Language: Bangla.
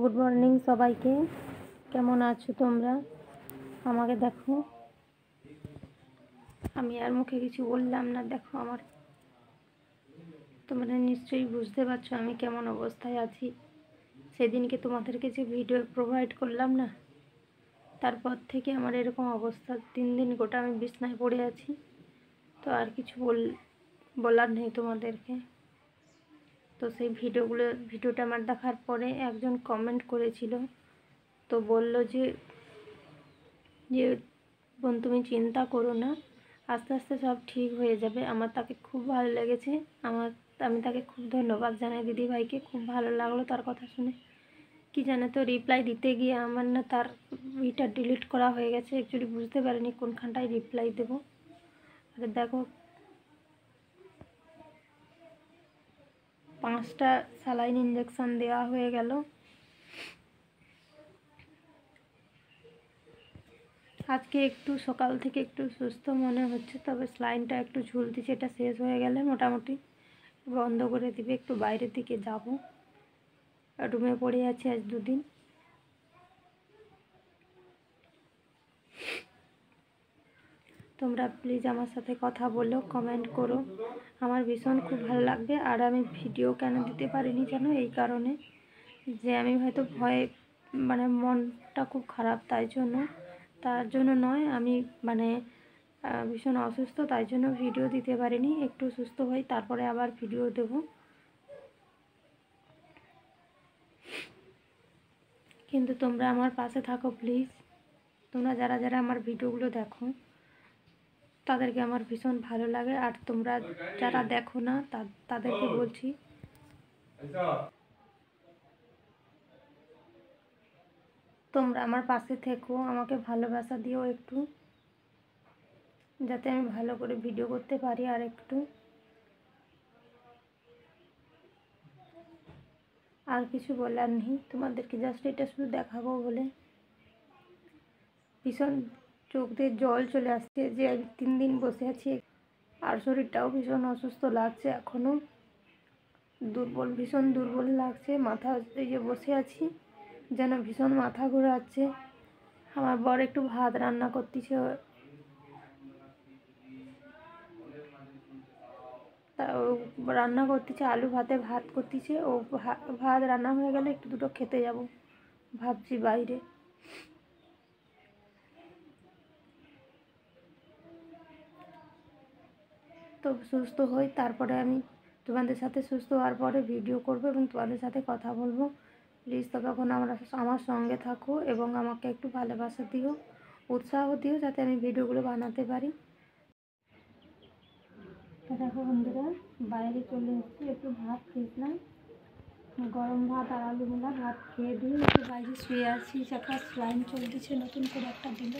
গুড মর্নিং সবাইকে। কেমন আছো তোমরা? আমাকে দেখো, আমি আর মুখে কিছু বললাম না। দেখো আমার, তোমরা নিশ্চয়ই বুঝতে পারছো আমি কেমন অবস্থায় আছি। সেদিনকে তোমাদেরকে যে ভিডিও প্রোভাইড করলাম না, তারপর থেকে আমার এরকম অবস্থা। 3 দিন গোটা আমি বিছনায় পড়ে আছি। তো আর কিছু বলার নেই তোমাদেরকে। তো সেই ভিডিওটা আমার দেখার পরে একজন কমেন্ট করেছিল, তো বলল যে বোন তুমি চিন্তা করো না, আস্তে আস্তে সব ঠিক হয়ে যাবে। আমার তাকে খুব ভালো লেগেছে। আমি তাকে খুব ধন্যবাদ জানাই দিদিভাইকে। খুব ভালো লাগলো তার কথা শুনে। কি জানে তো, রিপ্লাই দিতে গিয়ে আমার না তার ইটা ডিলিট করা হয়ে গেছে। অ্যাকচুয়ালি বুঝতে পারিনি কোনখানটায় রিপ্লাই দেবো। আর দেখো 5টা স্যালাইন ইঞ্জেকশন দেওয়া হয়ে গেল। আজকে একটু সকাল থেকে একটু সুস্থ মনে হচ্ছে, তবে স্যালাইনটা একটু ঝুলতিছে। এটা শেষ হয়ে গেলে মোটামুটি বন্ধ করে দিবে। একটু বাইরের দিকে যাব, রুমে পড়ে আছি আজ 2 দিন। তোমরা প্লিজ আমার সাথে কথা বলো, কমেন্ট করো, আমার ভীষণ খুব ভালো লাগবে। আর আমি ভিডিও কেন দিতে পারিনি জানো? এই কারণে যে আমি হয়তো ভয়ে, মনটা খুব খারাপ, তার জন্য নয়, আমি ভীষণ অসুস্থ, তাই জন্য ভিডিও দিতে পারিনি। একটু সুস্থ হই, তারপরে আবার ভিডিও দেব। কিন্তু তোমরা আমার পাশে থাকো প্লিজ। তোমরা যারা যারা আমার ভিডিওগুলো দেখো তাদেরকে আমার ভীষণ ভালো লাগে। আর তোমরা যারা দেখো না তাদেরকে বলছি, তোমরা আমার পাশে থেকো, আমাকে ভালোবাসা দিও একটু, যাতে আমি ভালো করে ভিডিও করতে পারি। আর আর কিছু বলার নেই তোমাদেরকে, জাস্ট এটা শুধু দেখাবো বলে। ভীষণ চোখ দিয়ে জল চলে আসছে যে 3 দিন বসে আছি। আর শরীরটাও ভীষণ অসুস্থ লাগছে এখনও, ভীষণ দুর্বল লাগছে। মাথা, এই যে বসে আছি যেন ভীষণ মাথা ঘোরাচ্ছে। আমার বর একটু ভাত রান্না করতেছে, আলু ভাতে ভাত করতেছে। ও ভাত রান্না হয়ে গেলে একটু দুটো খেতে যাব ভাবছি বাইরে। তো সুস্থ হই, তারপরে আমি তোমাদের সাথে সুস্থ হওয়ার পরে ভিডিও করব এবং তোমাদের সাথে কথা বলবো। প্লিজ ততক্ষণ আমার সঙ্গে থাকো এবং আমাকে একটু ভালোবাসা দিও, উৎসাহ দিও, যাতে আমি ভিডিওগুলো বানাতে পারি। তো দেখো বন্ধুরা, বাইরে চলে এসেছি, একটু ভাত খেয়েছিলাম, গরম ভাত আর আলু মেলা ভাত খেয়ে দিয়ে একটু বাইরে শুয়ে আছি। একটা স্যালাইন চলতেছে, নতুন করে একটা দিল।